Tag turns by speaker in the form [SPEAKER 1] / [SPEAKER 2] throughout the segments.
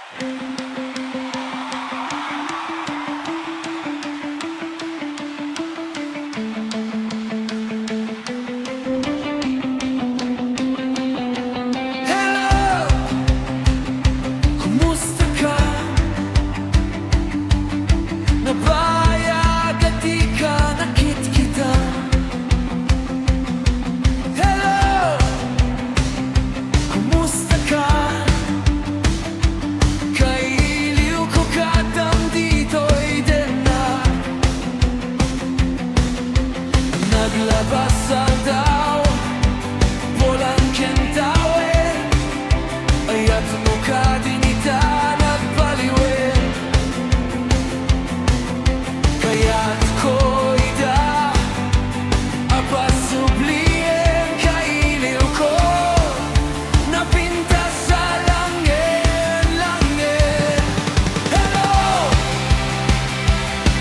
[SPEAKER 1] Hello! Kumusta ka? Nabayag at di ka nakit-kita. Hello! Kumusta ka? Kailiw ko katang dito'y denag. Naglabas ang daw Bolang kentawin Ayat mo ka dinita nagpaliwin Kaya't ko'y da Apasubliin kailiw ko Napinta sa langit. Hello!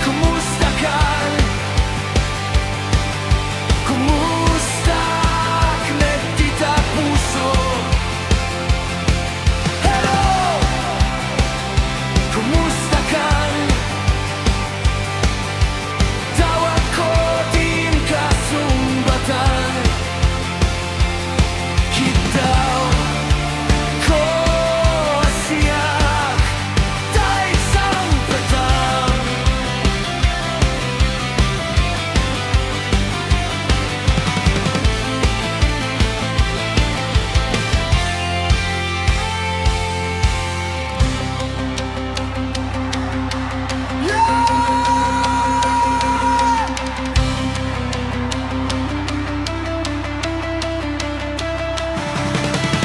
[SPEAKER 1] Kumusta kan? Kumusta knetita puso? Hello! Kumusta kan? Tawag ko din kasumbatan Kitaw ko siyak Dahil sampatang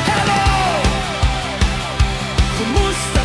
[SPEAKER 1] Hello! Kumusta